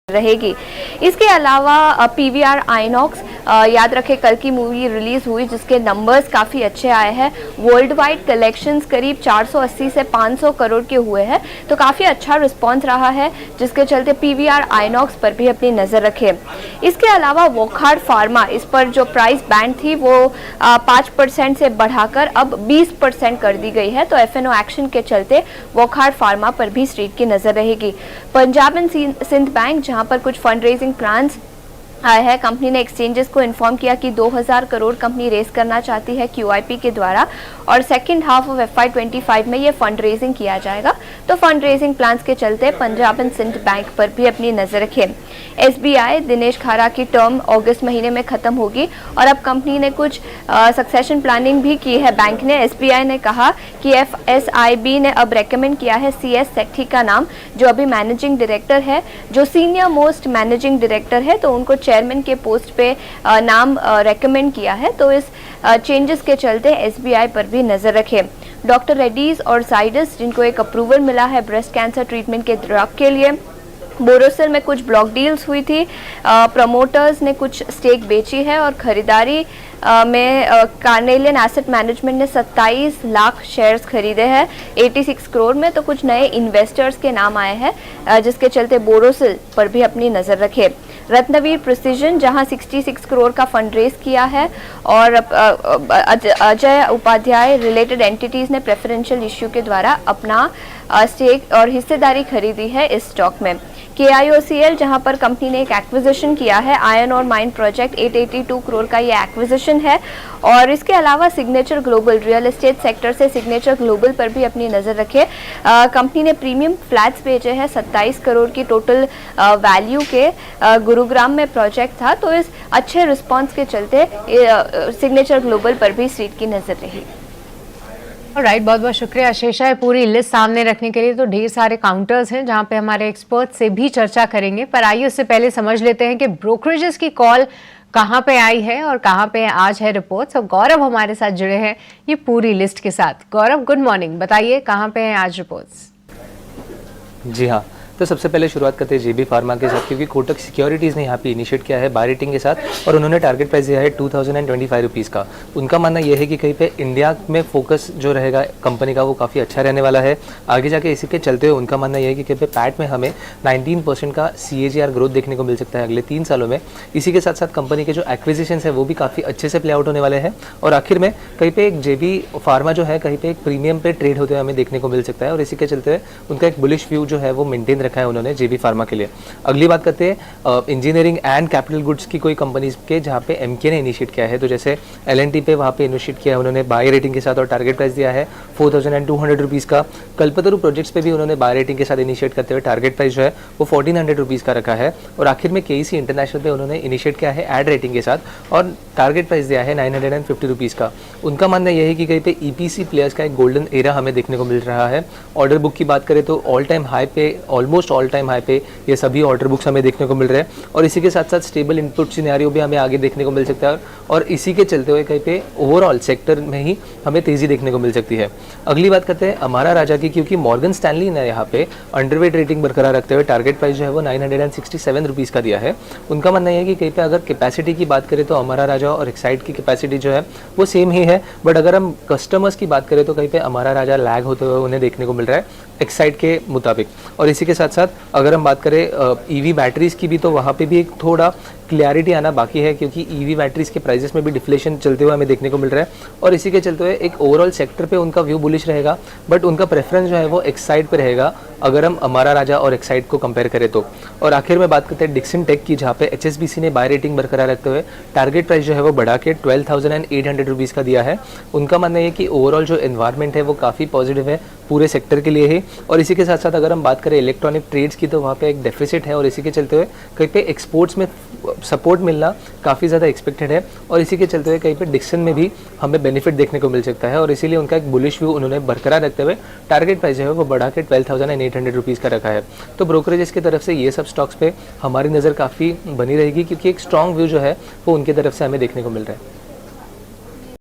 रहेगी। इसके अलावा पीवीआर आइनॉक्स, याद रखें कल की मूवी रिलीज हुई जिसके नंबर्स काफ़ी अच्छे आए हैं। वर्ल्ड वाइड कलेक्शंस करीब 480 से 500 करोड़ के हुए हैं, तो काफ़ी अच्छा रिस्पांस रहा है, जिसके चलते पीवीआर आइनॉक्स पर भी अपनी नज़र रखें। इसके अलावा वोकहार्ट फार्मा, इस पर जो प्राइस बैंड थी वो 5% से बढ़ाकर अब 20% कर दी गई है, तो एफएनओ एक्शन के चलते वोकहार्ट फार्मा पर भी स्ट्रीट की नज़र रहेगी। पंजाब एंड सिंध बैंक, जहां पर कुछ फंड रेजिंग प्लान्स आया है, कंपनी ने एक्सचेंजेस को इन्फॉर्म किया कि 2000 करोड़ कंपनी रेस करना चाहती है क्यूआईपी के द्वारा, और सेकंड हाफ ऑफ FY25 में ये फंड रेजिंग किया जाएगा। तो फंड रेजिंग प्लान्स के चलते पंजाब एंड सिंध बैंक पर भी अपनी नजर रखें। SBI, दिनेश खारा की टर्म अगस्त महीने में खत्म होगी और अब कंपनी ने कुछ सक्सेशन प्लानिंग भी की है। बैंक ने, SBI ने कहा कि FSIB ने अब रेकमेंड किया है CS सेठी का नाम, जो अभी मैनेजिंग डायरेक्टर है, जो सीनियर मोस्ट मैनेजिंग डायरेक्टर है, तो उनको चेयरमैन के पोस्ट पे नाम रेकमेंड किया है। तो इस चेंजेस के चलते SBI पर भी नजर रखें। डॉक्टर रेड्डीज और जाइडस, जिनको एक अप्रूवल मिला है ब्रेस्ट कैंसर ट्रीटमेंट के ड्रग के लिए, बोरोसिल में कुछ ब्लॉक डील्स हुई थी, प्रमोटर्स ने कुछ स्टेक बेची है, और खरीदारी में कार्नेलियन एसेट मैनेजमेंट ने 27 लाख शेयर्स खरीदे हैं 86 करोड़ में। तो कुछ नए इन्वेस्टर्स के नाम आए हैं, जिसके चलते बोरोसिल पर भी अपनी नज़र रखें। रत्नवीर प्रिसीजन, जहां 66 करोड़ का फंड रेज किया है, और अजय उपाध्याय रिलेटेड एंटिटीज ने प्रेफरेंशियल इश्यू के द्वारा अपना स्टेक और हिस्सेदारी खरीदी है इस स्टॉक में। KIOCL, जहां पर कंपनी ने एक एक्विजिशन किया है, आयरन और माइन प्रोजेक्ट, 882 करोड़ का ये एक्विजिशन है। और इसके अलावा signature global, real estate sector से सिग्नेचर ग्लोबल पर भी अपनी नज़र रखे। कंपनी ने प्रीमियम फ्लैट्स बेचे हैं 27 करोड़ की टोटल वैल्यू के, गुरुग्राम में प्रोजेक्ट था, तो इस अच्छे रिस्पॉन्स के चलते सिग्नेचर ग्लोबल पर भी स्ट्रीट की नज़र रही। राइट, बहुत बहुत शुक्रिया शेषा, पूरी लिस्ट सामने रखने के लिए। तो ढेर सारे काउंटर्स हैं जहां पे हमारे एक्सपर्ट से भी चर्चा करेंगे, पर आइए उससे पहले समझ लेते हैं कि ब्रोकरेजेस की कॉल कहां पे आई है और कहां पे आज है रिपोर्ट्स। और गौरव हमारे साथ जुड़े हैं ये पूरी लिस्ट के साथ। गौरव, गुड मॉर्निंग, बताइए कहां पे हैं आज रिपोर्ट्स। जी हाँ, तो सबसे पहले शुरुआत करते हैं JB फार्मा के साथ, क्योंकि कोटक सिक्योरिटीज़ ने यहाँ पे इनिशिएट किया है बाय रेटिंग के साथ, और उन्होंने टारगेट प्राइस दिया है 2025 रुपीज़ का। उनका मानना यह है कि कहीं पे इंडिया में फोकस जो रहेगा कंपनी का वो काफ़ी अच्छा रहने वाला है आगे जाके। इसी के चलते हुए उनका मानना यह है कि कहीं पे पैट में हमें 19% का CAGR ग्रोथ देखने को मिल सकता है अगले 3 सालों में। इसी के साथ साथ कंपनी के जो एक्विजिशन है वो भी काफ़ी अच्छे से प्ले आउट होने वाले हैं, और आखिर में कहीं पे एक JB फार्मा जो है कहीं पे एक प्रीमियम पे ट्रेड होते हुए हमें देखने को मिल सकता है, और इसी के चलते हुए उनका एक बुलिश व्यू जो है वो मेंटेन रखा है उन्होंने JB फार्मा के लिए। अगली बात करते हैं इंजीनियरिंग एंड कैपिटल गुड्स की कोई कंपनीज के, जहां पे MK ने इनिशिएट किया है। तो जैसे L&T पे वहां पे इनिशिएट किया है उन्होंने बाय रेटिंग के साथ, और टारगेट प्राइस दिया है 4200 रुपीज़ का। कल्पतरु प्रोजेक्ट्स पे भी उन्होंने बाय रेटिंग के साथ इनिशिएट करते हुए टारगेट प्राइस जो है वो 1400 रुपीज़ का रखा है। और आखिर में KEC इंटरनेशनल पे उन्होंने इनिशिएट किया है एड रेटिंग के साथ, और टारगेट प्राइस दिया है 950 रुपीज़ का। उनका मानना यह है कि कहीं पे EPC प्लेयर्स का एक गोल्डन एरा हमें देखने को मिल रहा है। ऑर्डर बुक की बात करें तो ऑल टाइम हाई पे, ऑलमोस्ट ऑल टाइम हाई पे ये सभी ऑर्डर बुक्स हमें देखने को मिल रहे हैं, और इसी के साथ साथ स्टेबल इनपुट सिनेरियो भी हमें आगे देखने को मिल सकता है, और इसी के चलते हुए कहीं पे ओवरऑल सेक्टर में ही हमें तेजी देखने को मिल सकती है। अगली बात करते हैं अमारा राजा की, क्योंकि मॉर्गन स्टैनली ने यहाँ पे अंडरवेट रेटिंग बरकरार रखते हुए टारगेट प्राइस जो है वो 967 रुपीज़ का दिया है। उनका मानना है कि कहीं पे अगर कैपेसिटी की बात करें तो अमारा राजा और एक्साइड की कैपेसिटी जो है वो सेम ही है, बट अगर हम कस्टमर्स की बात करें तो कहीं पे अमारा राजा लैग होते हुए उन्हें देखने को मिल रहा है एक्साइड के मुताबिक। और इसी के साथ साथ अगर हम बात करें EV बैटरीज की भी, तो वहाँ पे भी एक थोड़ा क्लैरिटी आना बाकी है, क्योंकि EV बैटरीज के प्राइसेस में भी डिफ्लेशन चलते हुए हमें देखने को मिल रहा है, और इसी के चलते हुए एक ओवरऑल सेक्टर पे उनका व्यू बुलिश रहेगा, बट उनका प्रेफरेंस जो है वो एक्साइड पे रहेगा अगर हम अमारा राजा और एक्साइड को कंपेयर करें तो। और आखिर में बात करते हैं डिक्सन टेक की, जहाँ पे HSBC ने बाय रेटिंग बरकरार रखते हुए टारगेट प्राइस जो है वो बढ़ा के 12,800 रुपीज़ का दिया है। उनका मानना है कि ओवरऑल जो एनवायरनमेंट है वो काफ़ी पॉजिटिव है पूरे सेक्टर के लिए ही, और इसी के साथ साथ अगर हम बात करें इलेक्ट्रॉनिक ट्रेड्स की तो वहाँ पे एक डेफिसिट है, और इसी के चलते हुए कहीं पे एक्सपोर्ट्स में सपोर्ट मिलना काफ़ी ज़्यादा एक्सपेक्टेड है, और इसी के चलते हुए कहीं पे डिक्सन में भी हमें बेनिफिट देखने को मिल सकता है, और इसीलिए उनका एक बुलिश व्यू उन्होंने बरकरार रखते हुए टारगेट प्राइस जो है वो बढ़ा के 12,800 रुपीज़ का रखा है। तो ब्रोकरेजेस की तरफ से ये सब स्टॉक्स पे हमारी नज़र काफ़ी बनी रहेगी, क्योंकि एक स्ट्रॉन्ग व्यू जो है वो उनकी तरफ से हमें देखने को मिल रहा है।